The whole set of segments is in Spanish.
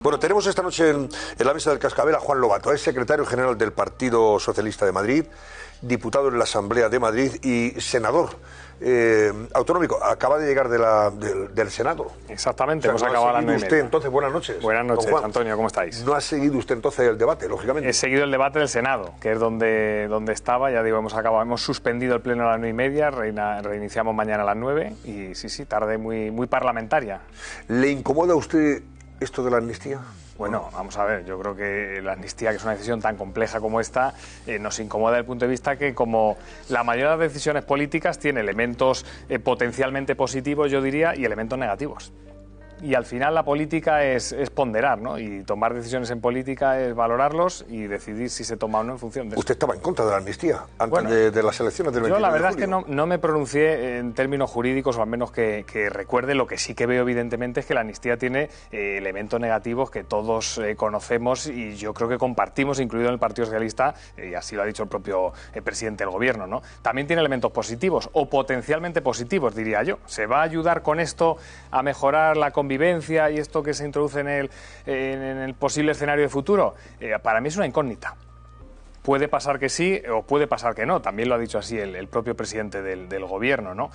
Bueno, tenemos esta noche en la mesa del Cascabel a Juan Lobato, es secretario general del Partido Socialista de Madrid, diputado en la Asamblea de Madrid y senador autonómico. Acaba de llegar del Senado. Exactamente, O sea, hemos acabado a las 9:30. Usted, entonces, buenas noches. Buenas noches, Antonio, ¿cómo estáis? No ha seguido usted entonces el debate, lógicamente. He seguido el debate del Senado, que es donde estaba, ya digo, hemos suspendido el pleno a las 9:30, reiniciamos mañana a las 9 y sí, tarde muy parlamentaria. ¿Le incomoda a usted esto de la amnistía? Bueno, vamos a ver, yo creo que la amnistía, que es una decisión tan compleja como esta, nos incomoda desde el punto de vista que, como la mayoría de las decisiones políticas, tiene elementos potencialmente positivos, yo diría, y elementos negativos. Y al final la política es ponderar, ¿no? Y tomar decisiones en política es valorarlos y decidir si se toma o no en función de eso. ¿Usted estaba en contra de la amnistía antes de las elecciones del 29 de julio? Yo la verdad es que no me pronuncié en términos jurídicos, o al menos que recuerde. Lo que sí que veo evidentemente es que la amnistía tiene elementos negativos que todos conocemos y yo creo que compartimos, incluido en el Partido Socialista, y así lo ha dicho el propio presidente del Gobierno, ¿no? También tiene elementos positivos, o potencialmente positivos, diría yo. ¿Se va a ayudar con esto a mejorar la convivencia y esto que se introduce en el posible escenario de futuro? Para mí es una incógnita. Puede pasar que sí o puede pasar que no, también lo ha dicho así el propio presidente del Gobierno, ¿no?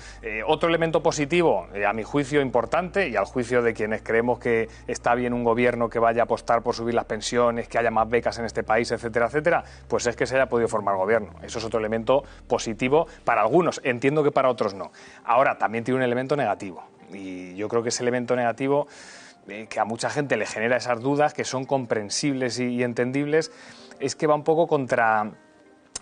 Otro elemento positivo, a mi juicio importante, y al juicio de quienes creemos que está bien un gobierno que vaya a apostar por subir las pensiones, que haya más becas en este país, etcétera, etcétera, pues es que se haya podido formar gobierno. Eso es otro elemento positivo para algunos, entiendo que para otros no. Ahora, también tiene un elemento negativo, y yo creo que ese elemento negativo, que a mucha gente le genera esas dudas, que son comprensibles y entendibles, es que va un poco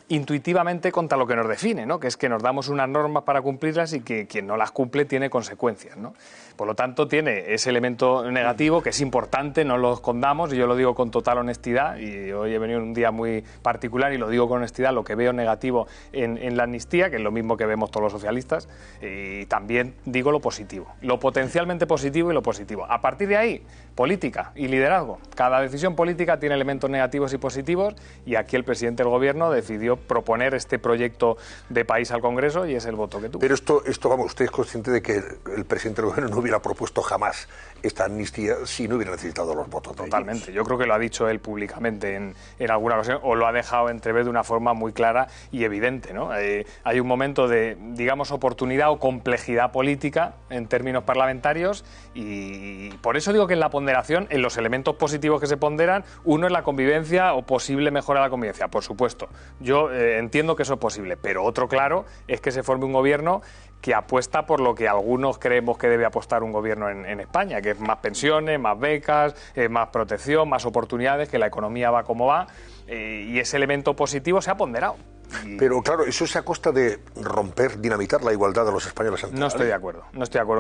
intuitivamente contra lo que nos define, ¿no? Que es que nos damos unas normas para cumplirlas y que quien no las cumple tiene consecuencias, ¿no? Por lo tanto, tiene ese elemento negativo que es importante, no lo escondamos, y yo lo digo con total honestidad, y hoy he venido en un día muy particular y lo digo con honestidad, lo que veo negativo en la amnistía, que es lo mismo que vemos todos los socialistas, y también digo lo positivo, lo potencialmente positivo y lo positivo. A partir de ahí, política y liderazgo. Cada decisión política tiene elementos negativos y positivos, y aquí el presidente del Gobierno decidió proponer este proyecto de país al Congreso y es el voto que tuvo. Pero esto vamos, usted es consciente de que el presidente del Gobierno no hubiera propuesto jamás esta amnistía si no hubiera necesitado los votos. Totalmente. Yo creo que lo ha dicho él públicamente en alguna ocasión, o lo ha dejado entrever de una forma muy clara y evidente, ¿no? Hay un momento de, digamos, oportunidad o complejidad política en términos parlamentarios, y por eso digo que en la ponderación, en los elementos positivos que se ponderan, uno es la convivencia o posible mejora de la convivencia, por supuesto. Yo entiendo que eso es posible, pero otro, claro, es que se forme un gobierno que apuesta por lo que algunos creemos que debe apostar un gobierno en España, que es más pensiones, más becas, más protección, más oportunidades, que la economía va como va, y ese elemento positivo se ha ponderado. Pero claro, eso es a costa de dinamitar la igualdad de los españoles ante la ley. No estoy de acuerdo.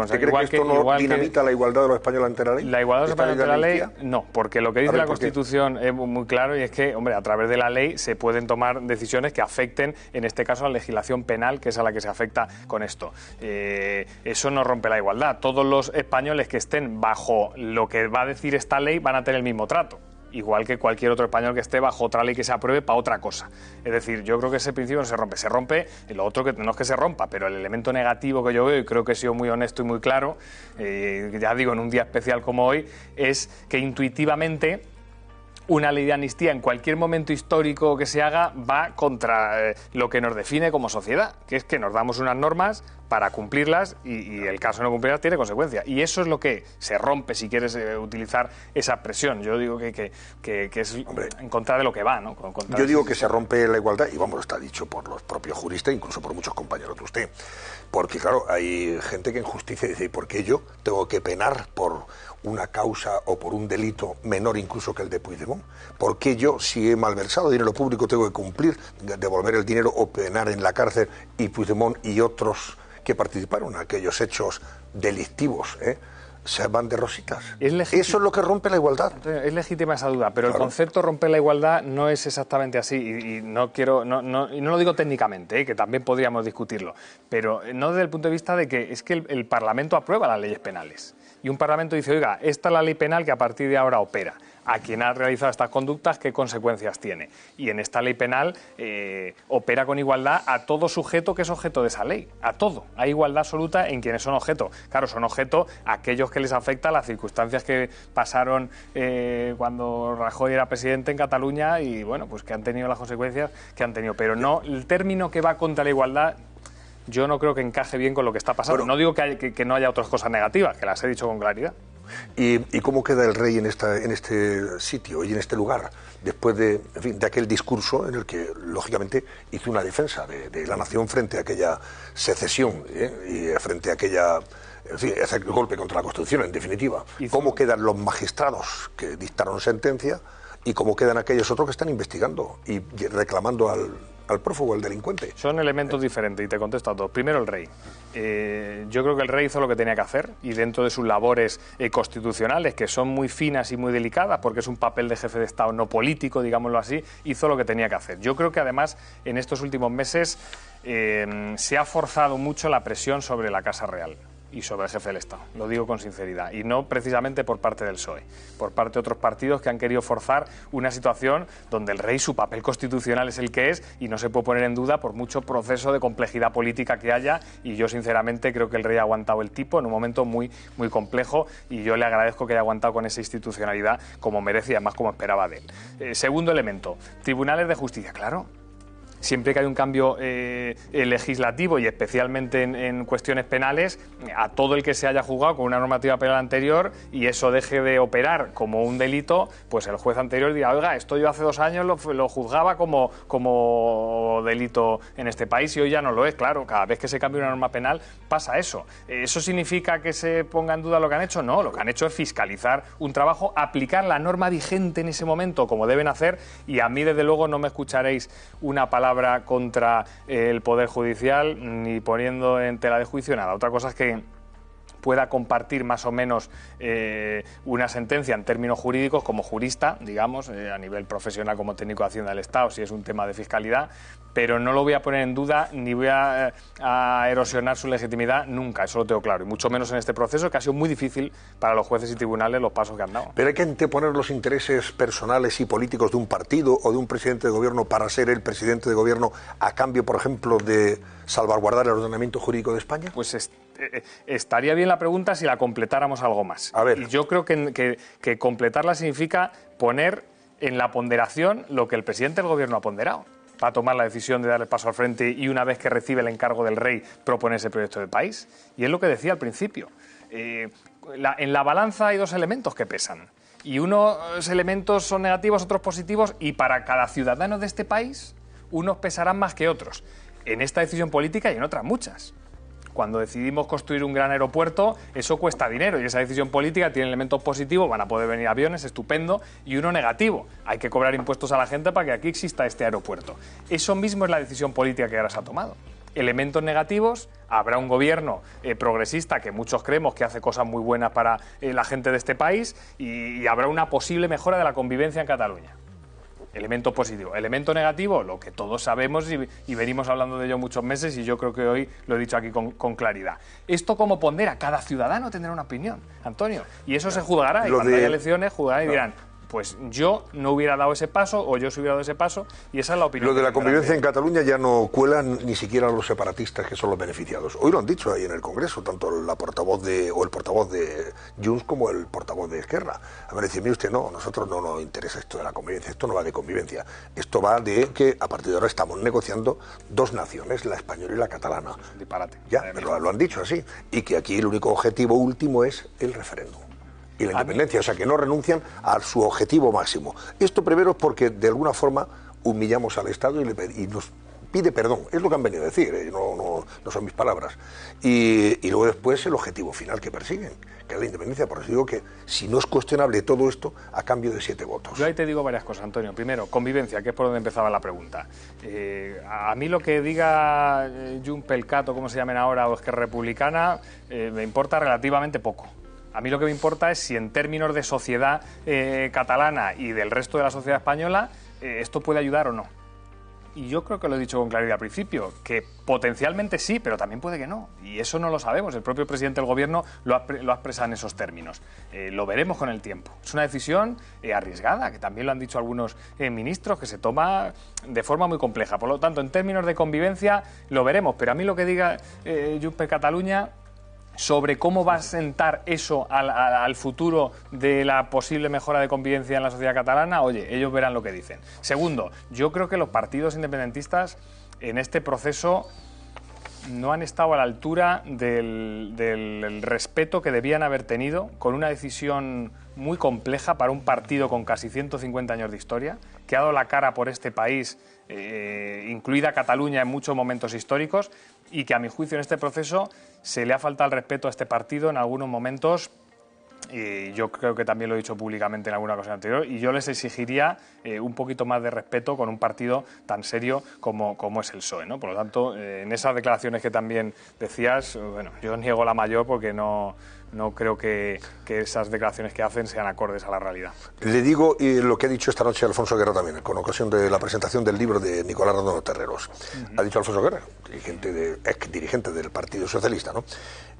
¿Usted cree que esto no dinamita la igualdad de los españoles ante la ley? La igualdad de los españoles ante la ley, no, porque lo que dice la Constitución es muy claro, y es que, hombre, a través de la ley se pueden tomar decisiones que afecten, en este caso, a la legislación penal, que es a la que se afecta con esto. Eso no rompe la igualdad. Todos los españoles que estén bajo lo que va a decir esta ley van a tener el mismo trato, igual que cualquier otro español que esté bajo otra ley que se apruebe para otra cosa. Es decir, yo creo que ese principio no se rompe. Se rompe, lo otro que no es que se rompa, pero el elemento negativo que yo veo, y creo que he sido muy honesto y muy claro, ya digo, en un día especial como hoy, es que intuitivamente una ley de amnistía en cualquier momento histórico que se haga va contra lo que nos define como sociedad, que es que nos damos unas normas para cumplirlas y el caso de no cumplirlas tiene consecuencias. Y eso es lo que se rompe, si quieres utilizar esa expresión. Yo digo que es, hombre, en contra de lo que va, ¿no? Yo digo que se rompe la igualdad, y vamos, está dicho por los propios juristas, incluso por muchos compañeros de usted. Porque, claro, hay gente que en justicia dice, ¿y por qué yo tengo que penar por una causa o por un delito menor incluso que el de Puigdemont? ¿Por qué yo, si he malversado dinero público, tengo que cumplir, devolver el dinero o penar en la cárcel, y Puigdemont y otros que participaron en aquellos hechos delictivos, se van de rositas? Eso es lo que rompe la igualdad. Es legítima esa duda, pero claro, el concepto romper la igualdad no es exactamente así, y no lo digo técnicamente, que también podríamos discutirlo, pero no desde el punto de vista de que es que el Parlamento aprueba las leyes penales. y un Parlamento dice, oiga, esta es la ley penal que a partir de ahora opera. A quien ha realizado estas conductas, qué consecuencias tiene. Y en esta ley penal opera con igualdad a todo sujeto que es objeto de esa ley. A todo. Hay igualdad absoluta en quienes son objeto. Claro, son objeto aquellos que les afecta las circunstancias que pasaron cuando Rajoy era presidente en Cataluña y, bueno, pues que han tenido las consecuencias que han tenido. Pero no, el término que va contra la igualdad, yo no creo que encaje bien con lo que está pasando. Bueno, no digo que no haya otras cosas negativas, que las he dicho con claridad. ¿Y cómo queda el rey en este sitio y en este lugar después de aquel discurso en el que, lógicamente, hizo una defensa de la nación frente a aquella secesión y frente a aquella... En fin, ese golpe contra la Constitución, en definitiva? ¿Cómo quedan los magistrados que dictaron sentencia y cómo quedan aquellos otros que están investigando y reclamando al prófugo, al delincuente? Son elementos diferentes y te contesto a todos. Primero, el rey. Yo creo que el rey hizo lo que tenía que hacer y dentro de sus labores constitucionales, que son muy finas y muy delicadas, porque es un papel de jefe de Estado no político, digámoslo así, hizo lo que tenía que hacer. Yo creo que además en estos últimos meses se ha forzado mucho la presión sobre la Casa Real y sobre el jefe del Estado, lo digo con sinceridad, y no precisamente por parte del PSOE, por parte de otros partidos que han querido forzar una situación donde el rey, su papel constitucional es el que es y no se puede poner en duda por mucho proceso de complejidad política que haya, y yo sinceramente creo que el rey ha aguantado el tipo en un momento muy, muy complejo y yo le agradezco que haya aguantado con esa institucionalidad como merece y además como esperaba de él. Segundo elemento, tribunales de justicia, claro. Siempre que hay un cambio legislativo y especialmente en cuestiones penales, a todo el que se haya juzgado con una normativa penal anterior y eso deje de operar como un delito, pues el juez anterior dirá, oiga, esto yo hace 2 años lo juzgaba como delito en este país y hoy ya no lo es. Claro, cada vez que se cambia una norma penal pasa eso. ¿Eso significa que se ponga en duda lo que han hecho? No, lo que han hecho es fiscalizar un trabajo, aplicar la norma vigente en ese momento como deben hacer, y a mí desde luego no me escucharéis una palabra contra el Poder Judicial ni poniendo en tela de juicio nada. Otra cosa es que pueda compartir más o menos una sentencia en términos jurídicos como jurista, digamos, a nivel profesional como técnico de Hacienda del Estado, si es un tema de fiscalidad, pero no lo voy a poner en duda ni voy a erosionar su legitimidad nunca, eso lo tengo claro, y mucho menos en este proceso que ha sido muy difícil para los jueces y tribunales los pasos que han dado. Pero hay que anteponer los intereses personales y políticos de un partido o de un presidente de gobierno para ser el presidente de gobierno a cambio, por ejemplo, de salvaguardar el ordenamiento jurídico de España. Pues estaría bien la pregunta si la completáramos algo más. A ver. Y yo creo que completarla significa poner en la ponderación lo que el presidente del gobierno ha ponderado para tomar la decisión de dar el paso al frente y una vez que recibe el encargo del rey proponer ese proyecto de país. Y es lo que decía al principio. En la balanza hay 2 elementos que pesan. Y unos elementos son negativos, otros positivos, y para cada ciudadano de este país unos pesarán más que otros. En esta decisión política y en otras muchas. Cuando decidimos construir un gran aeropuerto, eso cuesta dinero y esa decisión política tiene elementos positivos, van a poder venir aviones, estupendo, y uno negativo. Hay que cobrar impuestos a la gente para que aquí exista este aeropuerto. Eso mismo es la decisión política que ahora se ha tomado. Elementos negativos, habrá un gobierno progresista que muchos creemos que hace cosas muy buenas para la gente de este país y habrá una posible mejora de la convivencia en Cataluña. Elemento positivo. Elemento negativo, lo que todos sabemos y venimos hablando de ello muchos meses y yo creo que hoy lo he dicho aquí con claridad. ¿Esto cómo pondera? Cada ciudadano tendrá una opinión, Antonio. Y eso se juzgará. Y cuando haya elecciones juzgarán y dirán, pues yo no hubiera dado ese paso o yo se hubiera dado ese paso y esa es la opinión. Lo de la convivencia en Cataluña ya no cuelan ni siquiera los separatistas que son los beneficiados. Hoy lo han dicho ahí en el Congreso, tanto el portavoz de Junts como el portavoz de Esquerra. A ver, decir, mire usted, no, a nosotros no nos interesa esto de la convivencia, esto no va de convivencia. Esto va de que a partir de ahora estamos negociando 2 naciones, la española y la catalana. Disparate. Ya, pero lo han dicho así. Y que aquí el único objetivo último es el referéndum y la independencia, o sea que no renuncian a su objetivo máximo. Esto primero es porque de alguna forma humillamos al Estado y nos pide perdón, es lo que han venido a decir, no son mis palabras. Y luego después el objetivo final que persiguen, que es la independencia. Por eso digo que si no es cuestionable todo esto a cambio de 7 votos. Yo ahí te digo varias cosas, Antonio. Primero, convivencia, que es por donde empezaba la pregunta. A mí lo que diga Junts pel Cat o como se llamen ahora, o Esquerra Republicana, me importa relativamente poco. A mí lo que me importa es si en términos de sociedad catalana y del resto de la sociedad española esto puede ayudar o no. y yo creo que lo he dicho con claridad al principio, que potencialmente sí, pero también puede que no. Y eso no lo sabemos. El propio presidente del Gobierno lo ha expresado en esos términos. Lo veremos con el tiempo. Es una decisión arriesgada, que también lo han dicho algunos ministros, que se toma de forma muy compleja. Por lo tanto, en términos de convivencia, lo veremos. Pero a mí lo que diga Junts per Catalunya sobre cómo va a sentar eso al futuro de la posible mejora de convivencia en la sociedad catalana, oye, ellos verán lo que dicen. Segundo, yo creo que los partidos independentistas en este proceso no han estado a la altura del respeto que debían haber tenido con una decisión muy compleja para un partido con casi 150 años de historia, que ha dado la cara por este país, incluida Cataluña en muchos momentos históricos, y que a mi juicio en este proceso se le ha faltado el respeto a este partido en algunos momentos. Y yo creo que también lo he dicho públicamente en alguna ocasión anterior, y yo les exigiría un poquito más de respeto con un partido tan serio como es el PSOE, ¿no? Por lo tanto, en esas declaraciones que también decías, bueno, yo niego la mayor porque no creo que esas declaraciones que hacen sean acordes a la realidad. Le digo lo que ha dicho esta noche Alfonso Guerra también, con ocasión de la presentación del libro de Nicolás Redondo Terreros. Ha dicho Alfonso Guerra, ex dirigente del Partido Socialista, ¿no?,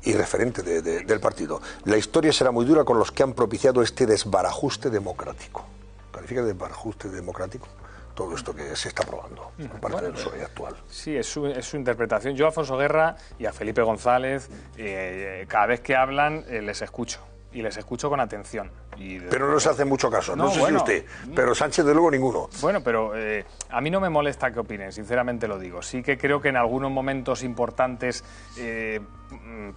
y referente del partido: la historia será muy dura con los que han propiciado este desbarajuste democrático. ¿Califica de desbarajuste democrático todo esto que se está probando por parte del PSOE actual? Sí, es su interpretación. Yo a Alfonso Guerra y a Felipe González, cada vez que hablan, les escucho. Y les escucho con atención. Pero no les hace mucho caso, no sé si usted, pero Sánchez de luego ninguno. Bueno, pero a mí no me molesta que opinen, sinceramente lo digo. Sí que creo que en algunos momentos importantes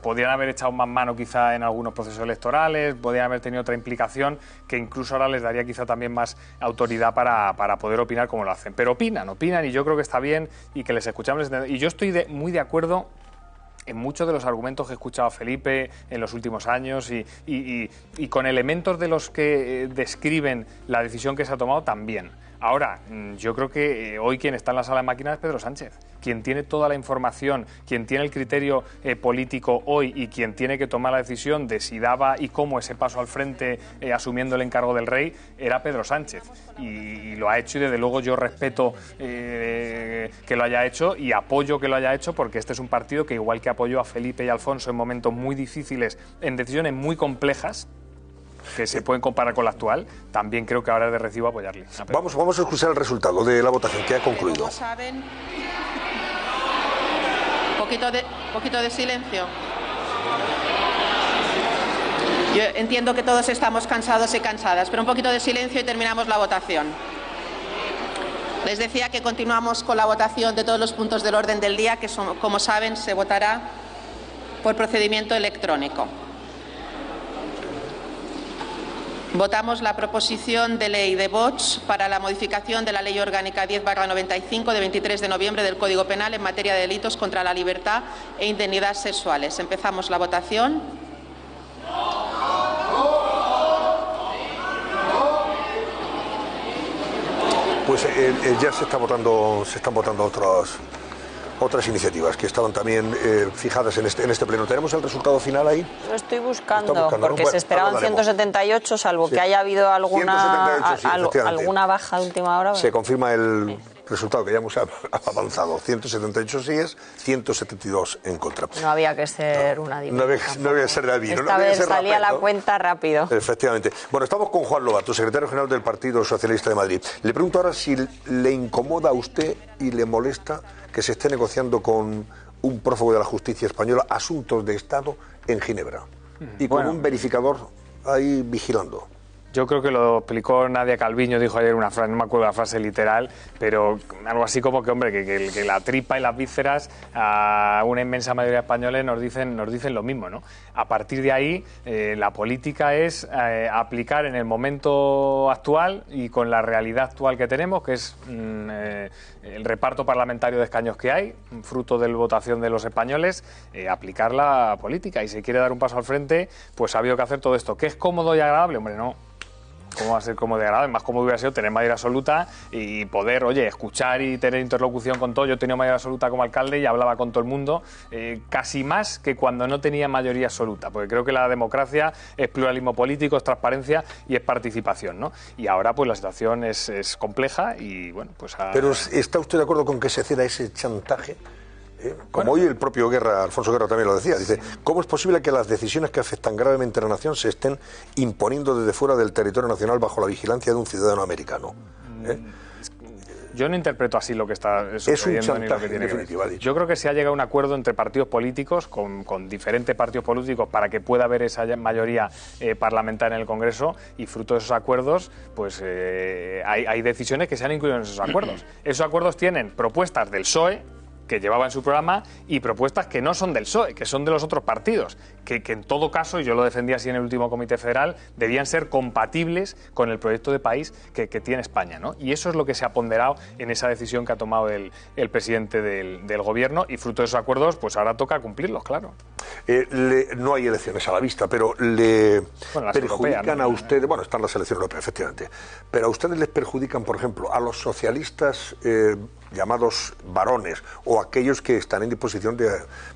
podrían haber echado más mano quizá en algunos procesos electorales, podrían haber tenido otra implicación que incluso ahora les daría quizá también más autoridad para poder opinar como lo hacen. Pero opinan y yo creo que está bien y que les escuchamos. Y yo estoy muy de acuerdo en muchos de los argumentos que he escuchado a Felipe en los últimos años y con elementos de los que describen la decisión que se ha tomado también. Ahora, yo creo que hoy quien está en la sala de máquinas es Pedro Sánchez. Quien tiene toda la información, quien tiene el criterio político hoy y quien tiene que tomar la decisión de si daba y cómo ese paso al frente asumiendo el encargo del rey, era Pedro Sánchez. Y lo ha hecho, y desde luego yo respeto que lo haya hecho y apoyo que lo haya hecho, porque este es un partido que, igual que apoyó a Felipe y a Alfonso en momentos muy difíciles, en decisiones muy complejas, que se pueden comparar con la actual, también creo que ahora es de recibo apoyarle. Vamos a escuchar el resultado de la votación que ha concluido. Como saben, poquito de silencio. Yo entiendo que todos estamos cansados y cansadas, pero un poquito de silencio y terminamos la votación. Les decía que continuamos con la votación de todos los puntos del orden del día, que como saben se votará por procedimiento electrónico. Votamos la proposición de ley de Vox para la modificación de la Ley Orgánica 10/95 de 23 de noviembre del Código Penal en materia de delitos contra la libertad e indemnidad sexuales. Empezamos la votación. Pues ya se están votando otras iniciativas que estaban también fijadas en este pleno. ¿Tenemos el resultado final ahí? Lo estoy buscando porque bueno, se esperaban 178, salvo que haya habido alguna baja de última hora. Se confirma el resultado que ya hemos avanzado. 178 síes, 172 en contra. No había que ser una división. No había que ser David. Esta vez salía la cuenta rápido. Efectivamente. Bueno, estamos con Juan Lobato, secretario general del Partido Socialista de Madrid. Le pregunto ahora si le incomoda a usted y le molesta que se esté negociando con un prófugo de la justicia española asuntos de Estado en Ginebra y con un verificador ahí vigilando. Yo creo que lo explicó Nadia Calviño, dijo ayer una frase, no me acuerdo la frase literal, pero algo así como que, hombre, que la tripa y las vísceras a una inmensa mayoría de españoles nos dicen lo mismo, ¿no? A partir de ahí, la política es aplicar en el momento actual y con la realidad actual que tenemos, que es el reparto parlamentario de escaños que hay, fruto de la votación de los españoles, aplicar la política. Y si quiere dar un paso al frente, pues ha habido que hacer todo esto. ¿Que es cómodo y agradable? Hombre, no. ¿Cómo va a ser como degradable? Más cómodo hubiera sido tener mayoría absoluta y poder, oye, escuchar y tener interlocución con todo. Yo tenía mayoría absoluta como alcalde y hablaba con todo el mundo, casi más que cuando no tenía mayoría absoluta, porque creo que la democracia es pluralismo político, es transparencia y es participación, ¿no? Y ahora pues la situación es compleja y bueno, pues... Pero ¿está usted de acuerdo con que se ceda ese chantaje? Como hoy el propio Alfonso Guerra también lo decía, dice, ¿cómo es posible que las decisiones que afectan gravemente a la nación se estén imponiendo desde fuera del territorio nacional bajo la vigilancia de un ciudadano americano? Yo no interpreto así lo que está sucediendo ni lo que tiene que ver. Yo creo que se ha llegado a un acuerdo entre partidos políticos, con diferentes partidos políticos, para que pueda haber esa mayoría parlamentaria en el Congreso, y fruto de esos acuerdos, pues hay decisiones que se han incluido en esos acuerdos. Esos acuerdos tienen propuestas del PSOE, que llevaba en su programa, y propuestas que no son del PSOE, que son de los otros partidos, que en todo caso, y yo lo defendí así en el último Comité Federal, debían ser compatibles con el proyecto de país que tiene España, ¿no? Y eso es lo que se ha ponderado en esa decisión que ha tomado el presidente del Gobierno, y fruto de esos acuerdos, pues ahora toca cumplirlos, claro. No hay elecciones a la vista, pero le perjudican europeas, ¿no? A ustedes, bueno, están las elecciones europeas, efectivamente, pero a ustedes les perjudican, por ejemplo, a los socialistas llamados varones, o aquellos que están en disposición de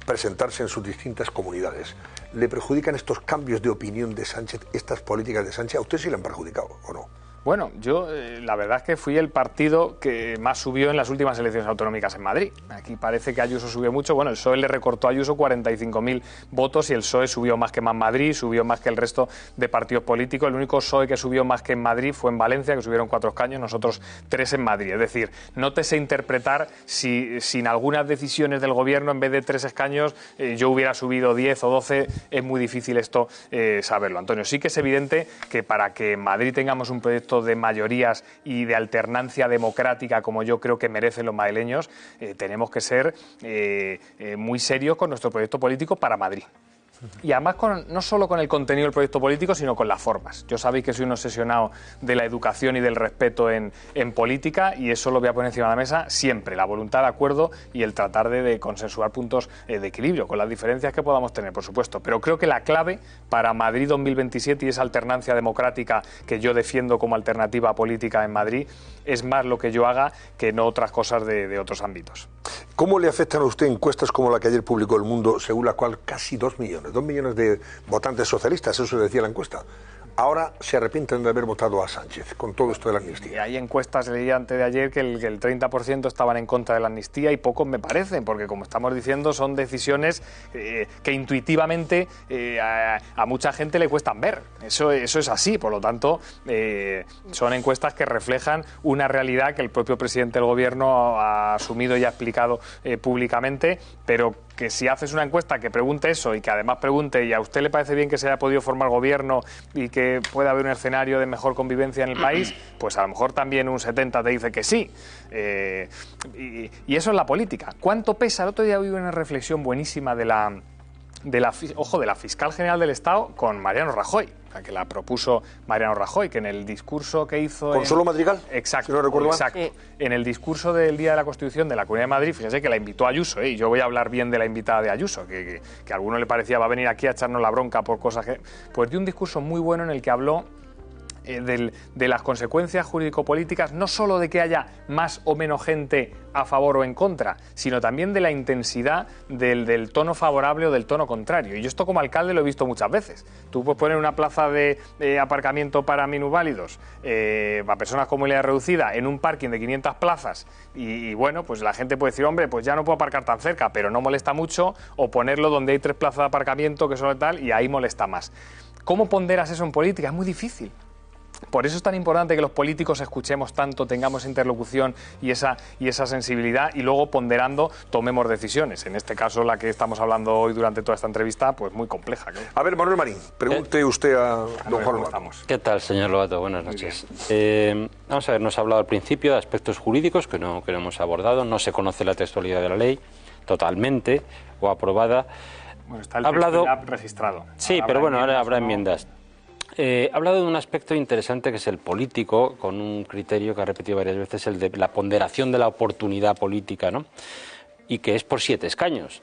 presentarse en sus distintas comunidades. ¿Le perjudican estos cambios de opinión de Sánchez, estas políticas de Sánchez? ¿A usted sí le han perjudicado o no? Bueno, yo la verdad es que fui el partido que más subió en las últimas elecciones autonómicas en Madrid. Aquí parece que Ayuso subió mucho. Bueno, el PSOE le recortó a Ayuso 45.000 votos y el PSOE subió más que Más Madrid, subió más que el resto de partidos políticos. El único PSOE que subió más que en Madrid fue en Valencia, que subieron 4 escaños, nosotros 3 en Madrid. Es decir, no te sé interpretar si sin algunas decisiones del Gobierno, en vez de 3 escaños, yo hubiera subido 10 o 12. Es muy difícil esto saberlo, Antonio. Sí que es evidente que para que en Madrid tengamos un proyecto de mayorías y de alternancia democrática como yo creo que merecen los madrileños, tenemos que ser muy serios con nuestro proyecto político para Madrid. Y además no solo con el contenido del proyecto político, sino con las formas. Yo sabéis que soy un obsesionado de la educación y del respeto en política, y eso lo voy a poner encima de la mesa siempre, la voluntad de acuerdo y el tratar de consensuar puntos de equilibrio, con las diferencias que podamos tener, por supuesto. Pero creo que la clave para Madrid 2027 y esa alternancia democrática que yo defiendo como alternativa política en Madrid es más lo que yo haga que no otras cosas de otros ámbitos. ¿Cómo le afectan a usted encuestas como la que ayer publicó El Mundo, según la cual casi 2 millones de votantes socialistas, eso decía la encuesta, ahora se arrepienten de haber votado a Sánchez con todo esto de la amnistía? Y hay encuestas, leí antes de ayer, que el 30% estaban en contra de la amnistía, y pocos me parecen, porque como estamos diciendo, son decisiones que intuitivamente a mucha gente le cuestan ver. Eso es así, por lo tanto, son encuestas que reflejan una realidad que el propio presidente del Gobierno ha asumido y ha explicado públicamente, pero que si haces una encuesta que pregunte eso y que además pregunte ¿y a usted le parece bien que se haya podido formar gobierno y que pueda haber un escenario de mejor convivencia en el país? Pues a lo mejor también un 70 te dice que sí. Y eso es la política. ¿Cuánto pesa? El otro día hubo una reflexión buenísima de la fiscal general del Estado con Mariano Rajoy, que la propuso Mariano Rajoy, que en el discurso que hizo... ¿Consuelo Madrigal? Exacto, si no recuerdo mal. Exacto. En el discurso del Día de la Constitución de la Comunidad de Madrid, fíjese que la invitó Ayuso, y yo voy a hablar bien de la invitada de Ayuso, que a alguno le parecía va a venir aquí a echarnos la bronca por cosas que... Pues dio un discurso muy bueno en el que habló de las consecuencias jurídico-políticas, no solo de que haya más o menos gente a favor o en contra, sino también de la intensidad del tono favorable o del tono contrario. Y yo esto como alcalde lo he visto muchas veces. Tú puedes poner una plaza de aparcamiento para minusválidos, para personas con movilidad reducida, en un parking de 500 plazas, y bueno, pues la gente puede decir, hombre, pues ya no puedo aparcar tan cerca, pero no molesta mucho, o ponerlo donde hay 3 plazas de aparcamiento que son tal, y ahí molesta más. ¿Cómo ponderas eso en política? Es muy difícil. Por eso es tan importante que los políticos escuchemos tanto, tengamos interlocución y esa sensibilidad, y luego ponderando tomemos decisiones. En este caso, la que estamos hablando hoy durante toda esta entrevista, pues muy compleja. ¿Claro? A ver, Manuel Marín, pregunte usted a don Juan Lobato. ¿Qué tal, señor Lobato? Buenas noches. Vamos a ver, nos ha hablado al principio de aspectos jurídicos que no hemos abordado. No se conoce la textualidad de la ley totalmente o aprobada. Bueno, está el texto ya registrado. Sí, pero bueno, ahora habrá enmiendas. Ha hablado de un aspecto interesante que es el político, con un criterio que ha repetido varias veces, el de la ponderación de la oportunidad política, ¿no? Y que es por 7 escaños.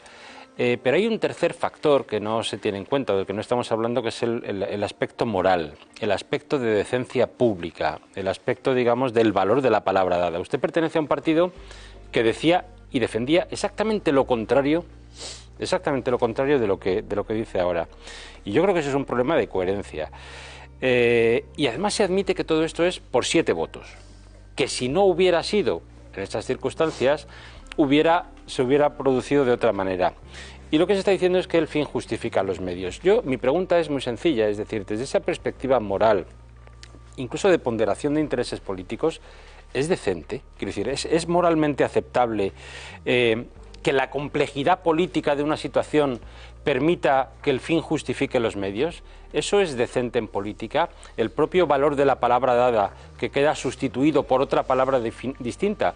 Pero hay un tercer factor que no se tiene en cuenta, del que no estamos hablando, que es el aspecto moral, el aspecto de decencia pública, el aspecto, digamos, del valor de la palabra dada. Usted pertenece a un partido que decía y defendía exactamente lo contrario de lo que dice ahora. Y yo creo que eso es un problema de coherencia. Y además se admite que todo esto es por 7 votos, que si no hubiera sido en estas circunstancias, se hubiera producido de otra manera. Y lo que se está diciendo es que el fin justifica los medios. Mi pregunta es muy sencilla, es decir, desde esa perspectiva moral, incluso de ponderación de intereses políticos, ¿es decente? Quiero decir, ¿es moralmente aceptable que la complejidad política de una situación permita que el fin justifique los medios? ¿Eso es decente en política? El propio valor de la palabra dada, que queda sustituido por otra palabra distinta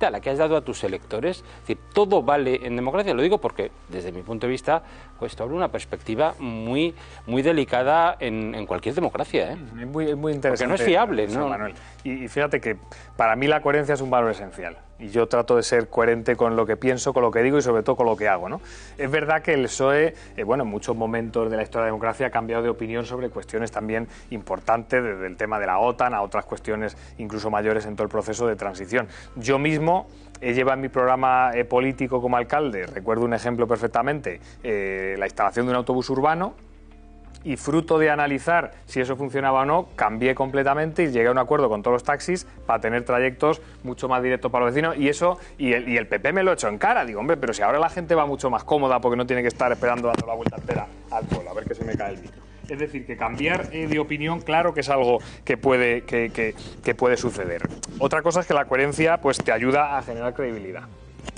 a la que has dado a tus electores. Es decir, todo vale en democracia. Lo digo porque, desde mi punto de vista, pues esto abre una perspectiva muy, muy delicada en cualquier democracia. Es muy interesante. Porque no es fiable, ¿no? Manuel. Y fíjate que para mí la coherencia es un valor esencial. Y yo trato de ser coherente con lo que pienso, con lo que digo y sobre todo con lo que hago, ¿no? Es verdad que el PSOE, en muchos momentos de la historia de la democracia ha cambiado de opinión sobre cuestiones también importantes, desde el tema de la OTAN a otras cuestiones incluso mayores en todo el proceso de transición. Yo mismo he llevado en mi programa político como alcalde, recuerdo un ejemplo perfectamente, la instalación de un autobús urbano, y fruto de analizar si eso funcionaba o no, cambié completamente y llegué a un acuerdo con todos los taxis para tener trayectos mucho más directos para los vecinos, y el PP me lo echó en cara. Digo, hombre, pero si ahora la gente va mucho más cómoda porque no tiene que estar esperando dando la vuelta entera al pueblo, a ver que se me cae el micro. Es decir, que cambiar de opinión, claro que es algo que puede suceder. Otra cosa es que la coherencia pues te ayuda a generar credibilidad.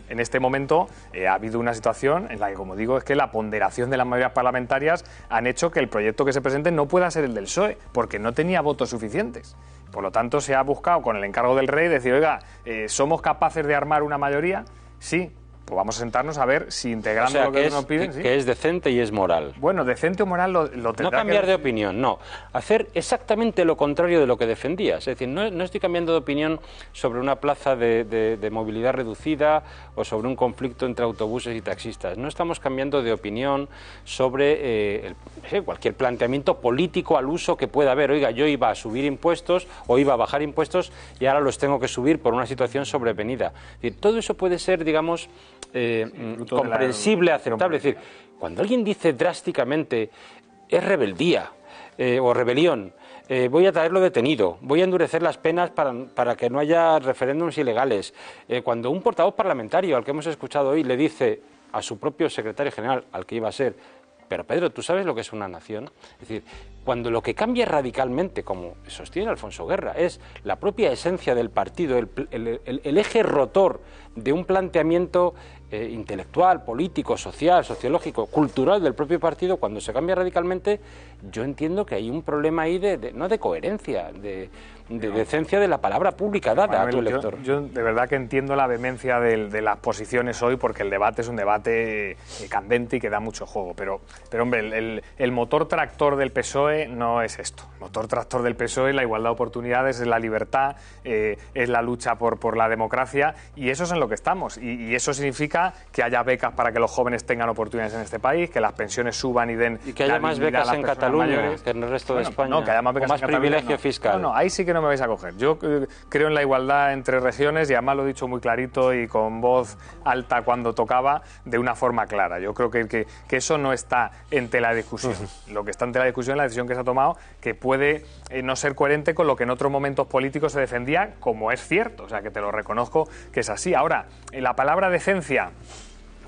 En este momento ha habido una situación en la que, como digo, es que la ponderación de las mayorías parlamentarias han hecho que el proyecto que se presente no pueda ser el del PSOE, porque no tenía votos suficientes. Por lo tanto, se ha buscado con el encargo del rey decir, oiga, ¿somos capaces de armar una mayoría? Sí. Pues vamos a sentarnos a ver si integrando lo que nos piden... Que es decente y es moral. Bueno, decente o moral lo tendrá. No cambiar de opinión, no. Hacer exactamente lo contrario de lo que defendías. Es decir, no estoy cambiando de opinión sobre una plaza de movilidad reducida o sobre un conflicto entre autobuses y taxistas. No estamos cambiando de opinión sobre cualquier planteamiento político al uso que pueda haber. Oiga, yo iba a subir impuestos o iba a bajar impuestos y ahora los tengo que subir por una situación sobrevenida. Es decir, todo eso puede ser, digamos, comprensible, aceptable. Es decir, cuando alguien dice drásticamente es rebeldía o rebelión, voy a traerlo detenido, voy a endurecer las penas para que no haya referéndums ilegales, cuando un portavoz parlamentario al que hemos escuchado hoy le dice a su propio secretario general, al que iba a ser, pero Pedro, ¿tú sabes lo que es una nación? Es decir, cuando lo que cambia radicalmente, como sostiene Alfonso Guerra, es la propia esencia del partido, el eje rotor de un planteamiento intelectual, político, social, sociológico, cultural del propio partido, cuando se cambia radicalmente, yo entiendo que hay un problema ahí no de coherencia, de decencia de la palabra pública dada, Manuel, a tu elector. Yo de verdad que entiendo la vehemencia de las posiciones hoy, porque el debate es un debate candente y que da mucho juego, pero hombre, el motor tractor del PSOE no es esto. El motor tractor del PSOE es la igualdad de oportunidades, es la libertad, es la lucha por la democracia, y eso es en lo que estamos, y eso significa que haya becas para que los jóvenes tengan oportunidades en este país, que las pensiones suban y den... Y que haya más becas en Cataluña que en el resto de España. No, que haya más becas en Cataluña. Privilegio fiscal. No, ahí sí que no me vais a coger. Yo creo en la igualdad entre regiones y además lo he dicho muy clarito y con voz alta cuando tocaba, de una forma clara. Yo creo que eso no está en tela de discusión. Lo que está en tela de discusión es la decisión que se ha tomado, que puede no ser coherente con lo que en otros momentos políticos se defendía, como es cierto. O sea, que te lo reconozco que es así. Ahora, la palabra decencia,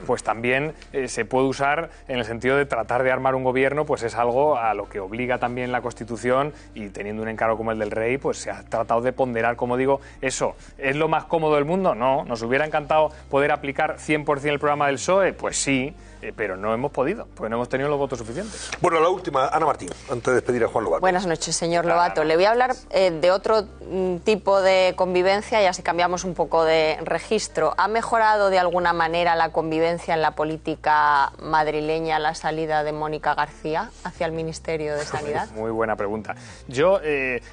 pues también se puede usar en el sentido de tratar de armar un gobierno, pues es algo a lo que obliga también la Constitución, y teniendo un encargo como el del rey, pues se ha tratado de ponderar, como digo, eso. ¿Es lo más cómodo del mundo? No. ¿Nos hubiera encantado poder aplicar 100% el programa del PSOE? Pues sí, pero no hemos podido, porque no hemos tenido los votos suficientes. Bueno, la última, Ana Martín, antes de despedir a Juan Lobato. Buenas noches, señor Lobato. Le voy a hablar de otro tipo de convivencia, y así cambiamos un poco de registro. ¿Ha mejorado de alguna manera la convivencia en la política madrileña la salida de Mónica García hacia el Ministerio de Sanidad? Muy buena pregunta. Yo,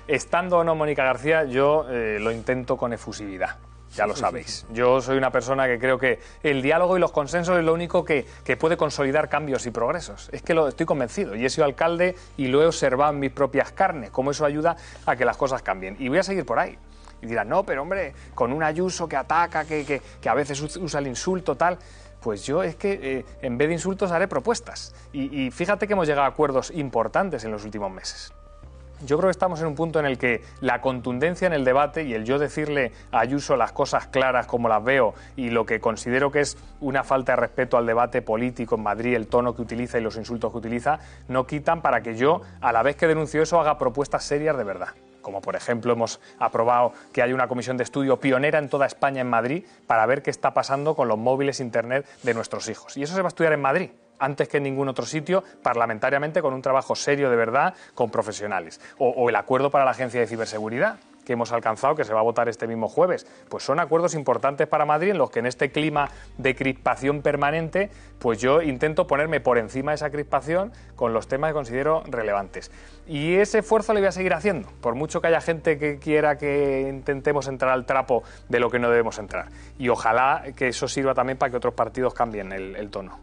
estando o no Mónica García, yo lo intento con efusividad. ya lo sabéis. Yo soy una persona que creo que el diálogo y los consensos es lo único que puede consolidar cambios y progresos. Es que estoy convencido y he sido alcalde y lo he observado en mis propias carnes, cómo eso ayuda a que las cosas cambien. Y voy a seguir por ahí. Y dirán, no, pero hombre, con un Ayuso que ataca, que a veces usa el insulto, tal. Pues yo es que en vez de insultos haré propuestas. Y fíjate que hemos llegado a acuerdos importantes en los últimos meses. Yo creo que estamos en un punto en el que la contundencia en el debate y el yo decirle a Ayuso las cosas claras como las veo y lo que considero que es una falta de respeto al debate político en Madrid, el tono que utiliza y los insultos que utiliza, no quitan para que yo, a la vez que denuncio eso, haga propuestas serias de verdad. Como por ejemplo hemos aprobado que haya una comisión de estudio pionera en toda España en Madrid para ver qué está pasando con los móviles internet de nuestros hijos. Y eso se va a estudiar en Madrid, antes que en ningún otro sitio, parlamentariamente, con un trabajo serio de verdad, con profesionales. O el acuerdo para la Agencia de Ciberseguridad que hemos alcanzado, que se va a votar este mismo jueves. Pues son acuerdos importantes para Madrid en los que en este clima de crispación permanente, pues yo intento ponerme por encima de esa crispación con los temas que considero relevantes. Y ese esfuerzo lo voy a seguir haciendo, por mucho que haya gente que quiera que intentemos entrar al trapo de lo que no debemos entrar. Y ojalá que eso sirva también para que otros partidos cambien el tono.